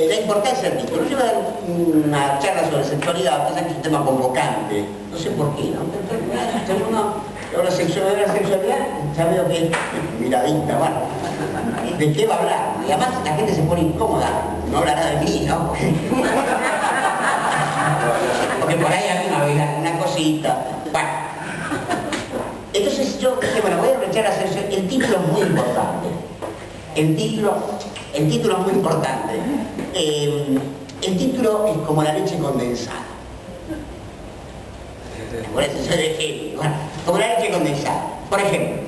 la importancia del título. Yo voy a dar una charla sobre sexualidad, pasa que es un tema convocante, no sé por qué, ¿no? La sexualidad, ya veo que miradita, bueno, ¿de qué va a hablar? Y además la gente se pone incómoda, no hablará de mí, ¿no? Porque por ahí hay una cosita, bueno. Entonces yo dije, bueno, voy a aprovechar a hacer el título es muy importante. El título es muy importante. El título es como la leche condensada. Por eso yo dije, bueno, como la leche condensada. Por ejemplo,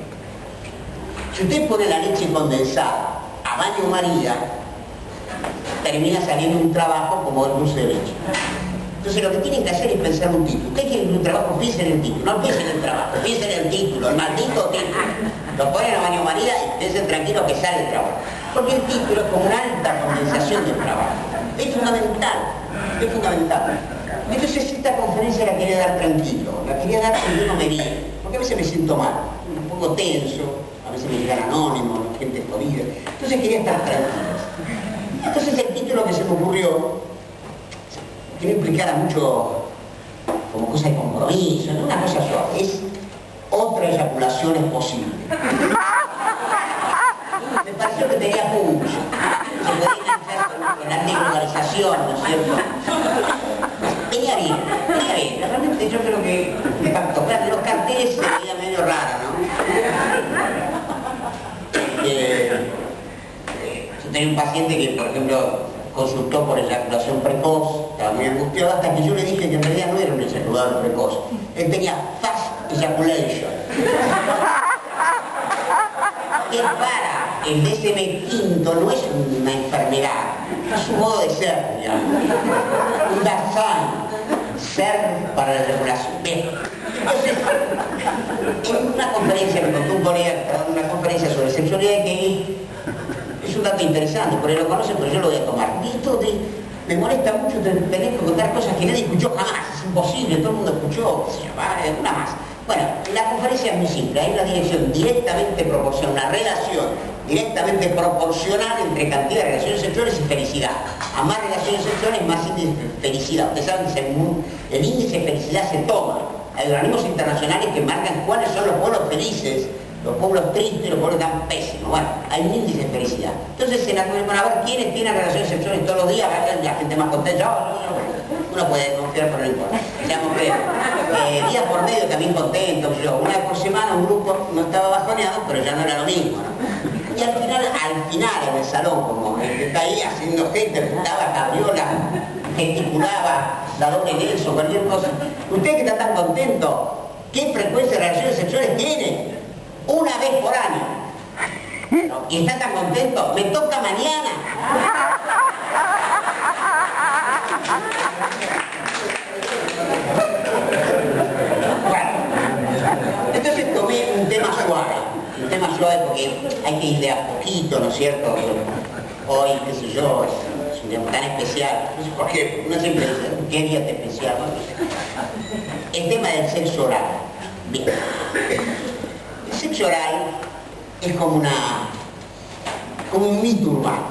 si usted pone la leche condensada a baño María, termina saliendo un trabajo como el dulce de leche. Entonces lo que tienen que hacer es pensar un título. Usted quiere un trabajo, piensen en el título, no piensen en el trabajo, piensen en el título, el maldito título. Lo ponen a baño María y piensen tranquilo que sale el trabajo. Porque el título es como una alta condensación del trabajo. Es fundamental, es fundamental. Entonces esta conferencia la quería dar tranquilo, la quería dar sin no me viene, porque a veces me siento mal, un poco tenso, a veces me llegan anónimos, gente jodida, entonces quería estar tranquilo. Entonces el título que se me ocurrió, que no implicara mucho como cosa de compromiso, no una cosa suave, es otra eyaculación es posible. Me pareció que tenía punch, se podía hacer con la desglobalización, ¿no es cierto? Venía bien, realmente yo creo que me impactó. Los carteles se veían medio raros, ¿no? Yo tenía un paciente que, por ejemplo, consultó por eyaculación precoz, estaba muy angustiado, hasta que yo le dije que en realidad no era un eyaculador precoz. Él tenía fast ejaculation. Que para el DSM-5 no es una enfermedad, es un modo de ser, digamos. Un dasán, ser para la eyaculación. Bien. Entonces, en una conferencia, me contó un colega, una conferencia sobre sexualidad que es un dato interesante, por ahí lo conocen, pero yo lo voy a tomar. Y esto me molesta mucho tener que contar cosas que nadie escuchó jamás, es imposible, todo el mundo escuchó, una más. Bueno, la conferencia es muy simple, hay una dirección directamente proporcional, una relación directamente proporcional entre cantidad de relaciones sexuales y felicidad. A más relaciones sexuales, más índice de felicidad. Ustedes saben que el índice de felicidad se toma. Hay organismos internacionales que marcan cuáles son los pueblos felices, los pueblos tristes y los pueblos tan pésimos. Bueno, hay un índice de felicidad. Entonces, en la van a ver quiénes tienen relaciones sexuales todos los días, la gente más contenta. Uno puede confiar, pero no importa. Seamos reales. Día por medio también contento. Una vez por semana un grupo no estaba bajoneado, pero ya no era lo mismo, ¿no? Y al final en el salón, como el que está ahí haciendo gente, daba cabriola, gesticulaba, la doble Nelson, cualquier cosa. Usted que está tan contento, ¿qué frecuencia de relaciones sexuales tiene? Una vez por año. ¿No? Y está tan contento, me toca mañana. Bueno, entonces tomé un tema suave porque hay que ir de a poquito, ¿no es cierto? Hoy, qué sé yo, es un día tan especial, no sé por qué, uno siempre dice, ¿qué día es especial? ¿No? El tema del sexo oral. Bien. El sexo oral es como un mito urbano,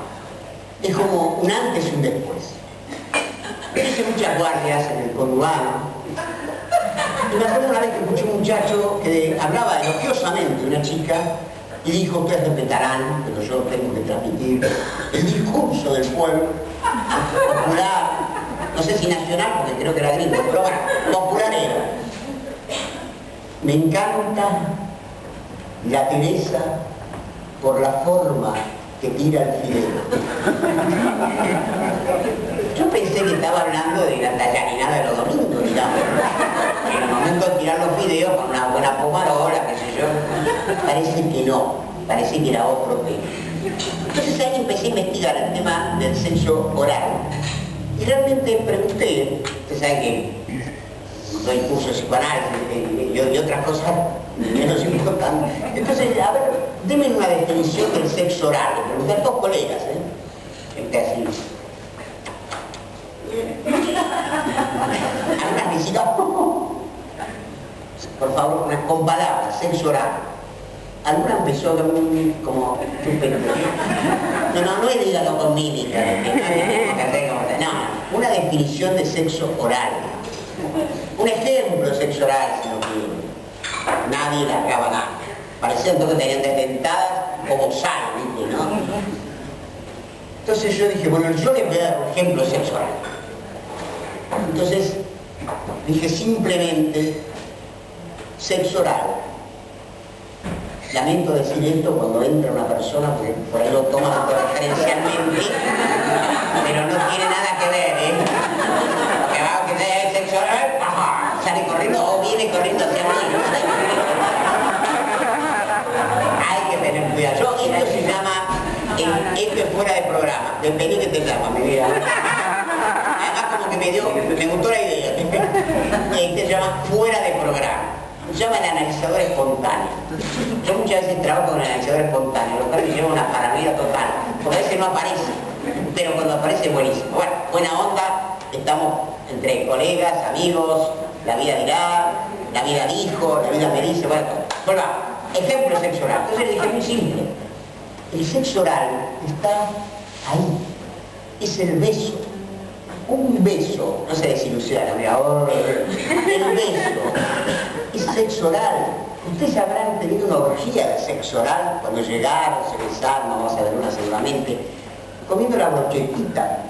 es como un antes y un después. Yo hice muchas guardias en el conurbano y me acuerdo una vez que escuché un muchacho que hablaba elogiosamente de una chica y dijo, ustedes respetarán, pero yo tengo que transmitir el discurso del pueblo popular, no sé si nacional porque creo que era gringo, pero bueno, popular era. Me encanta la Teresa por la forma que tira el fideo. Yo pensé que estaba hablando de la tallarinada de los domingos, digamos. En el momento de tirar los fideos con una buena pomarola, qué sé yo, parece que no, parece que era otro tema. Entonces ahí empecé a investigar el tema del sexo oral. Y realmente pregunté, usted sabe que doy cursos de psicoanálisis y otras cosas menos importantes. Entonces, a ver, denme una definición del sexo oral. Le pregunté a dos colegas, gente así. Algunas necesitan, por favor, con palabras, sexo oral. alguna empezó como estupendo. No es hígado con mímica, no, una definición de sexo oral. Un ejemplo de sexo oral, si no quiero. Nadie la acaba nada. Parecía entonces que tenían detentadas como sal, ¿viste? ¿No? Entonces yo dije, bueno, yo les voy a dar un ejemplo de sexo oral. Entonces dije simplemente sexo oral. Lamento decir esto cuando entra una persona, porque por ahí lo toma referencialmente, pero no tiene nada que ver, ¿eh? Que va que sea sexo oral, ajá, sale corriendo o viene corriendo hacia mí. Hay que tener cuidado. Esto se llama, esto es fuera de programa. Depende que te llama, mi vida. Además como que me gustó la idea. Este se llama fuera de programa. Se llama el analizador espontáneo. Yo muchas veces trabajo con el analizador espontáneo, lo cual me lleva una paranoia total, porque a veces no aparece, pero cuando aparece es buenísimo. Bueno, buena onda, estamos entre colegas, amigos, la vida dirá, la vida dijo, la vida me dice, bueno, ejemplo de sexo oral. Entonces le dije muy simple, el sexo oral está ahí, es el beso. Un beso, no se desilusiona, mira, el beso es sexo oral. Ustedes habrán tenido una orgía de sexo oral cuando llegaron, se besaron, vamos a ver una seguramente, comiendo la brochetita,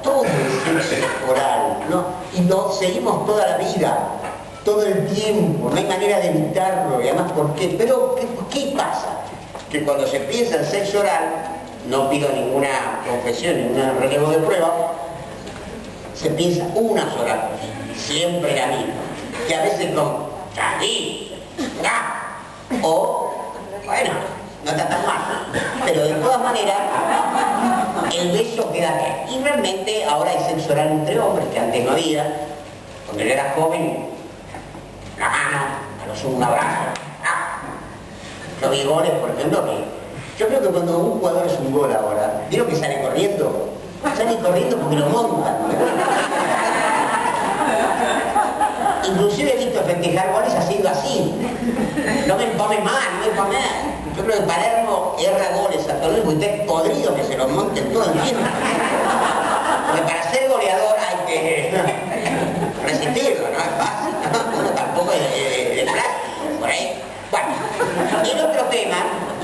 todo el sexo oral, ¿no? Y lo seguimos toda la vida, todo el tiempo, no hay manera de evitarlo, y además, ¿por qué? Pero, ¿qué pasa? Que cuando se piensa en sexo oral, no pido ninguna confesión, ningún relevo de prueba, se piensa una sola cosa, siempre la misma, que a veces con ¡Chadí! O, bueno, no está tan mal, pero de todas maneras, el beso queda bien. Y realmente ahora hay sexo oral entre hombres, que antes no había. Cuando yo era joven, la mano, a lo sumo un abrazo. Los bigones, por ejemplo, que yo creo que cuando un jugador es un gol ahora, ¿vieron que sale corriendo? Sale corriendo porque lo montan. Inclusive he visto festejar goles haciendo así. No me pone mal, no me pone mal. Yo creo que Palermo erra goles a todos porque es podrido que se los monten todo el tiempo. Porque para ser goleador hay que resistirlo, no es fácil. Uno tampoco es plástico, por ahí. Bueno, y el otro tema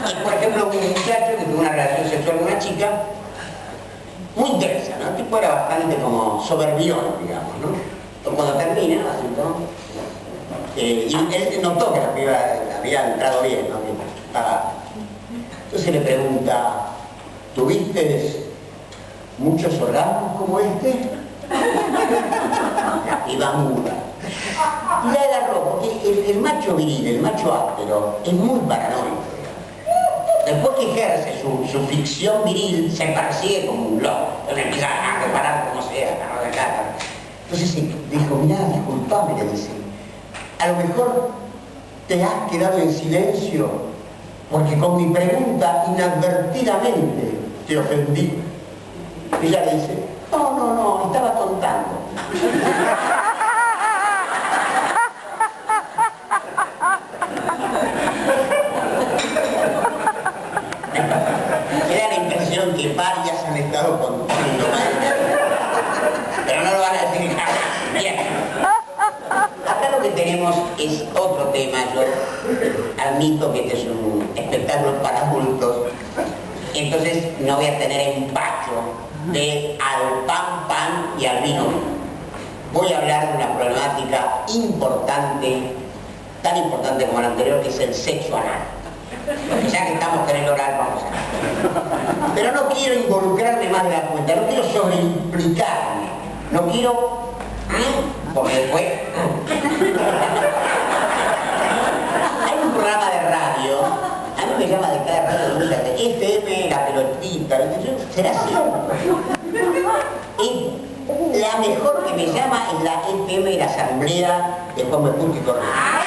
es, por ejemplo, un muchacho que tuvo una relación sexual con una chica muy intensa, ¿no? El tipo era bastante como soberbión, digamos, ¿no? Cuando termina, y él notó que la piba había entrado bien, ¿no? Entonces le pregunta, ¿tuviste muchos orgasmos como este? La piba muda. Y la agarró, porque el macho viril, el macho áspero, es muy paranoico. Después que ejerce su ficción viril, se persigue como un loco. Entonces empieza a reparar como sea, a arreglar. Entonces dijo, mirá, disculpame, le dice, a lo mejor te has quedado en silencio porque con mi pregunta inadvertidamente te ofendí. Y ella le dice, no, estaba contando. Me da la impresión que varias han estado contando. Pero no lo van a decir nada. Bien. Acá lo que tenemos es otro tema. Yo admito que este es un espectáculo para adultos. Entonces no voy a tener empacho de al pan y al vino. Voy a hablar de una problemática importante, tan importante como la anterior, que es el sexo anal. Porque ya que estamos con el oral, vamos a... Pero no quiero involucrarme más de la cuenta, no quiero sobreimplicarme. No quiero, porque después... Hay un programa de radio, a mí me llama de cada radio, de FM, la pelotita, será cierto. Y la mejor que me llama es la FM y la asamblea de Juan Bepunto y Correa.